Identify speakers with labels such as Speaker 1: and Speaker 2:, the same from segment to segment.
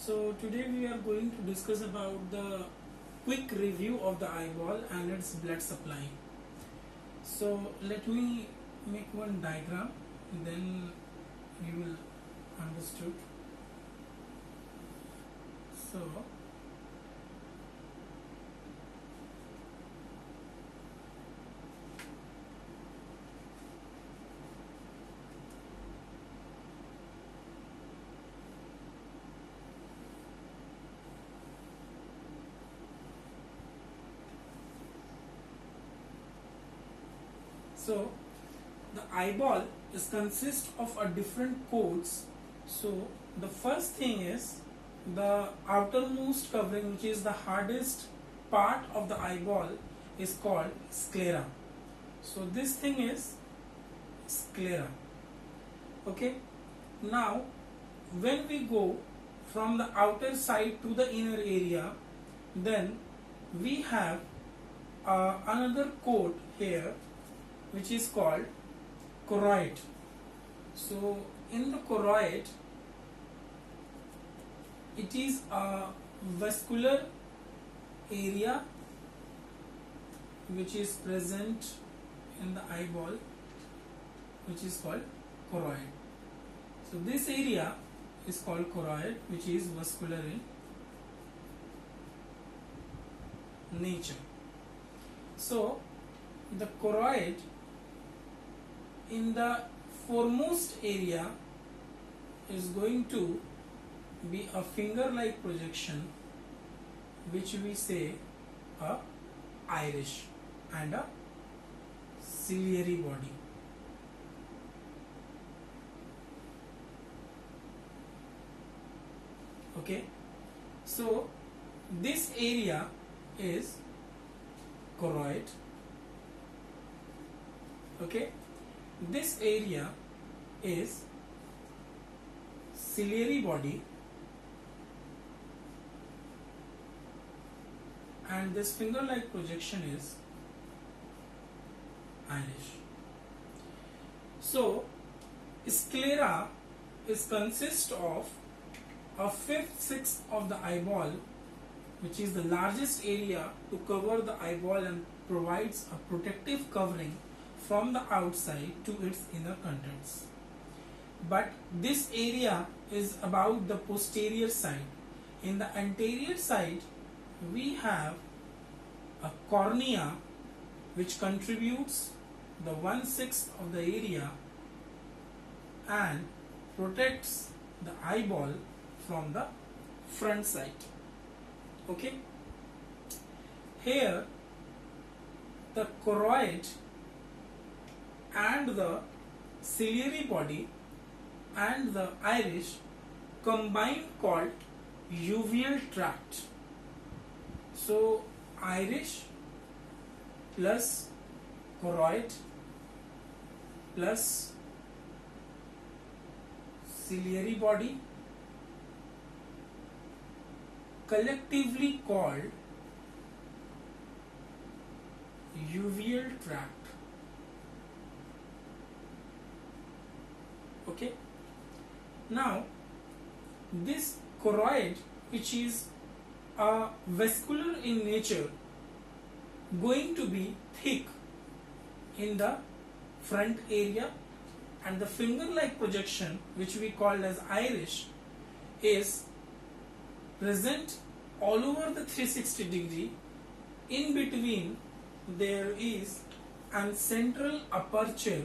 Speaker 1: So today we are going to discuss about the quick review of the eyeball and its blood supply. So let me make one diagram, then you will understood. So So the eyeball is consist of a different coats. So the first thing is the outermost covering, which is the hardest part of the eyeball, is called sclera. So this thing is sclera. Okay. Now when we go from the outer side to the inner area, then we have another coat here which is called choroid. So in the choroid, it is a vascular area which is present in the eyeball, which is called choroid. So this area is called choroid, which is vascular in nature. So the choroid in the foremost area is going to be a finger-like projection, which we say a iris and a ciliary body. Okay, so this area is choroid. Okay, this area is ciliary body, and this finger-like projection is iris. So sclera is consist of a fifth-sixth of the eyeball, which is the largest area to cover the eyeball and provides a protective covering from the outside to its inner contents. But this area is about the posterior side. In the anterior side, we have a cornea, which contributes the 1/6 of the area and protects the eyeball from the front side. Okay, here the choroid and the ciliary body and the iris combined called uveal tract. So iris plus choroid plus ciliary body collectively called uveal tract. Okay, now this choroid, which is vascular in nature, going to be thick in the front area, and the finger-like projection, which we call as iris, is present all over the 360-degree. In between there is a central aperture,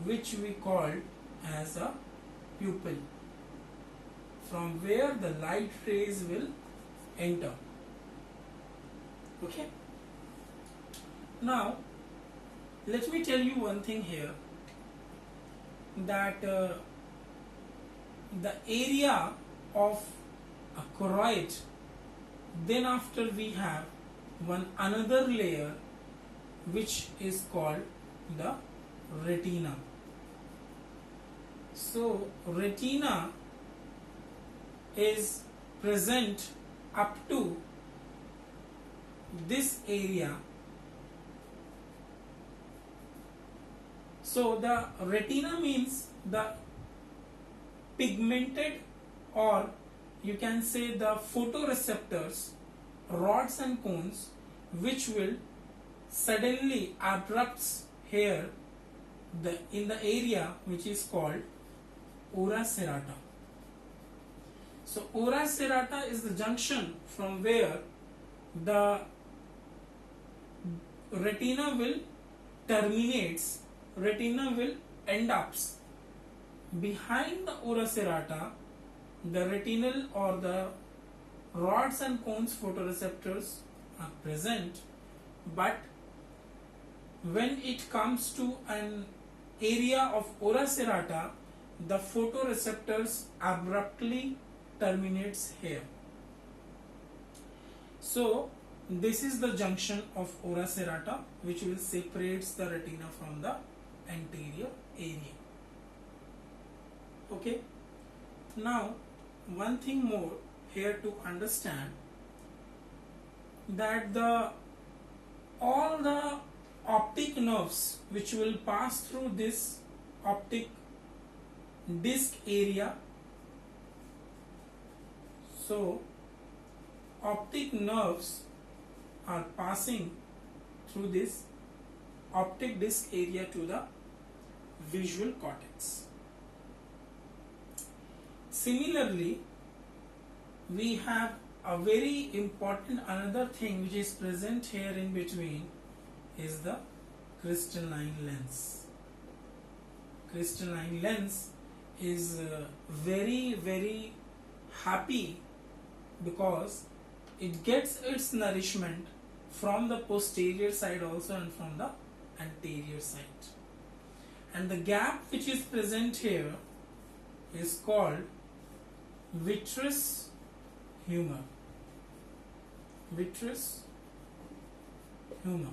Speaker 1: which we call as a pupil, from where the light rays will enter. Okay, now let me tell you one thing here, that the area of a choroid, then after we have one another layer, which is called the retina. So retina is present up to this area. So the retina means the pigmented or you can say the photoreceptors, rods and cones, which will suddenly abrupts here in the area which is called ora serrata. So ora serrata is the junction from where the retina will end up. Behind the ora serrata, the retinal or the rods and cones photoreceptors are present, but when it comes to an area of ora serrata, the photoreceptors abruptly terminates here. So this is the junction of ora serrata, which will separates the retina from the anterior area. Okay. Now one thing more here to understand, that all the optic nerves which will pass through this optic disc area. So optic nerves are passing through this optic disc area to the visual cortex. Similarly, we have a very important another thing which is present here in between is the crystalline lens. Crystalline lens is very happy because it gets its nourishment from the posterior side also and from the anterior side. And the gap which is present here is called vitreous humor. Vitreous humor.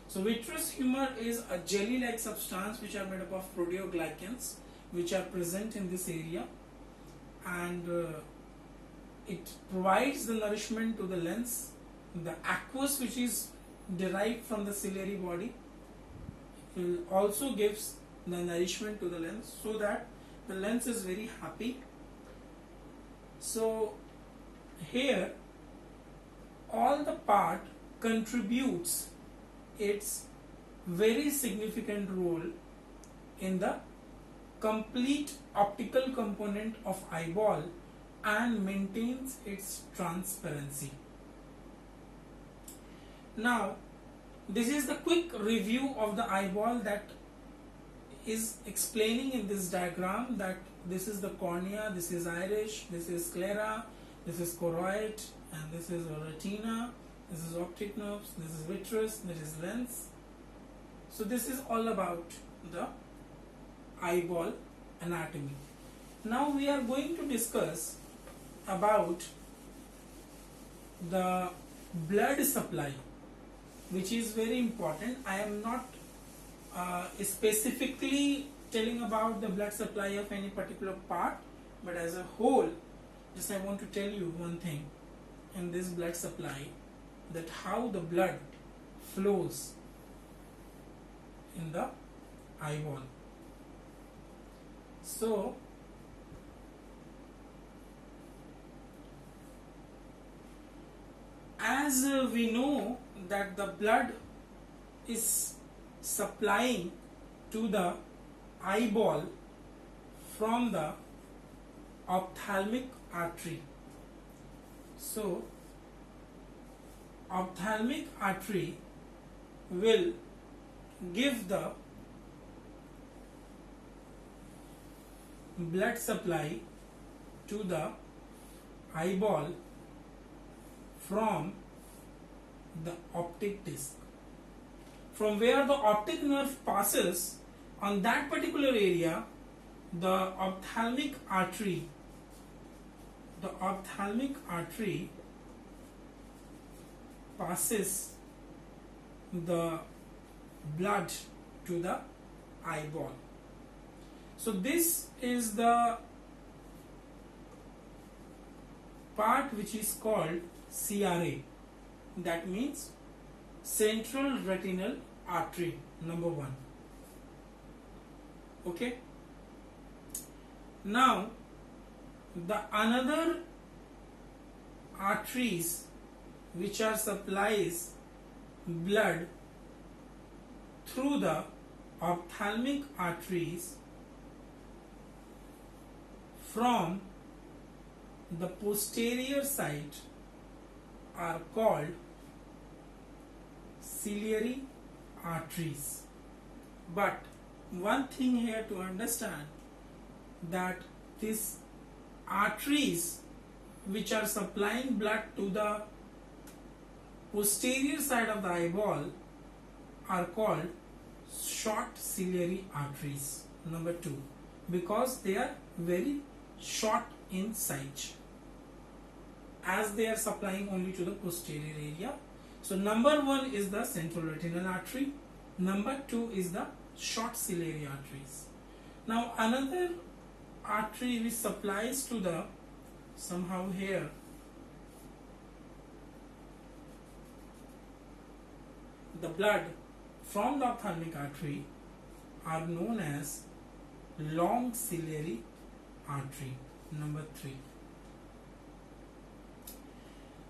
Speaker 1: So vitreous humor is a jelly-like substance which are made up of proteoglycans which are present in this area, and it provides the nourishment to the lens. The aqueous which is derived from the ciliary body will also gives the nourishment to the lens, so that the lens is very happy. So here all the part contributes its very significant role in the complete optical component of eyeball and maintains its transparency. Now this is the quick review of the eyeball that is explaining in this diagram that this is the cornea, this is iris, this is sclera, this is choroid, and this is retina, this is optic nerves, this is vitreous, this is lens. So this is all about the eyeball anatomy. Now we are going to discuss about the blood supply, which is very important. I am not specifically telling about the blood supply of any particular part, but as a whole, just I want to tell you one thing in this blood supply, that how the blood flows in the eyeball. So as we know that the blood is supplying to the eyeball from the ophthalmic artery. So ophthalmic artery will give the blood supply to the eyeball from the optic disc. From where the optic nerve passes, on that particular area, the ophthalmic artery passes the blood to the eyeball. So this is the part which is called CRA, that means central retinal artery, number 1. Okay. Now the another arteries which are supplies blood through the ophthalmic arteries from the posterior side are called ciliary arteries. But one thing here to understand, that these arteries which are supplying blood to the posterior side of the eyeball are called short ciliary arteries. Number 2, because they are very short in size, as they are supplying only to the posterior area. So number 1 is the central retinal artery, number 2 is the short ciliary arteries. Now another artery which supplies to the, somehow here, the blood from the ophthalmic artery are known as long ciliary artery, number 3.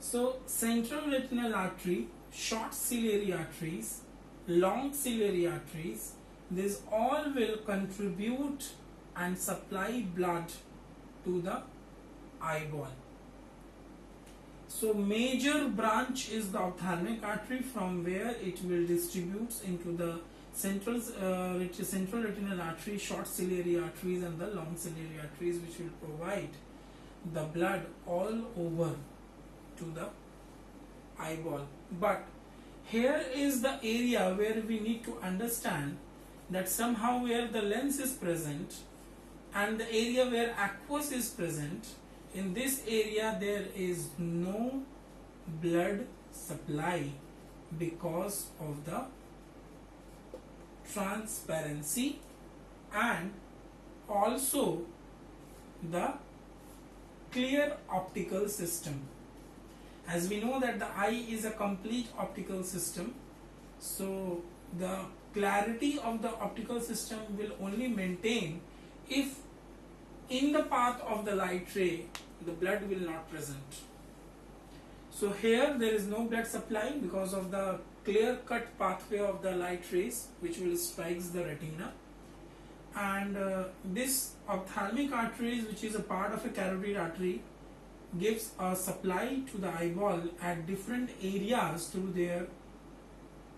Speaker 1: So central retinal artery, short ciliary arteries, long ciliary arteries, these all will contribute and supply blood to the eyeball. So major branch is the ophthalmic artery, from where it will distribute into the central retinal artery, short ciliary arteries and the long ciliary arteries, which will provide the blood all over to the eyeball. But here is the area where we need to understand that somehow where the lens is present and the area where aqueous is present, in this area there is no blood supply because of the transparency and also the clear optical system. As we know that the eye is a complete optical system, so the clarity of the optical system will only maintain if in the path of the light ray the blood will not present. So here there is no blood supply because of the clear cut pathway of the light rays which will strikes the retina, and this ophthalmic arteries, which is a part of a carotid artery, gives a supply to the eyeball at different areas through their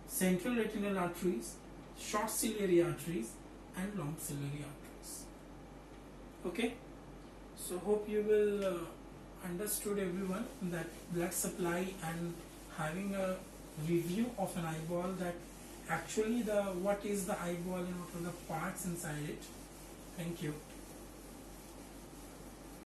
Speaker 1: central retinal arteries, short ciliary arteries and long ciliary arteries. Okay, so hope you will understood everyone that blood supply and having a review of an eyeball, that actually the what is the eyeball and what are the parts inside it. Thank you.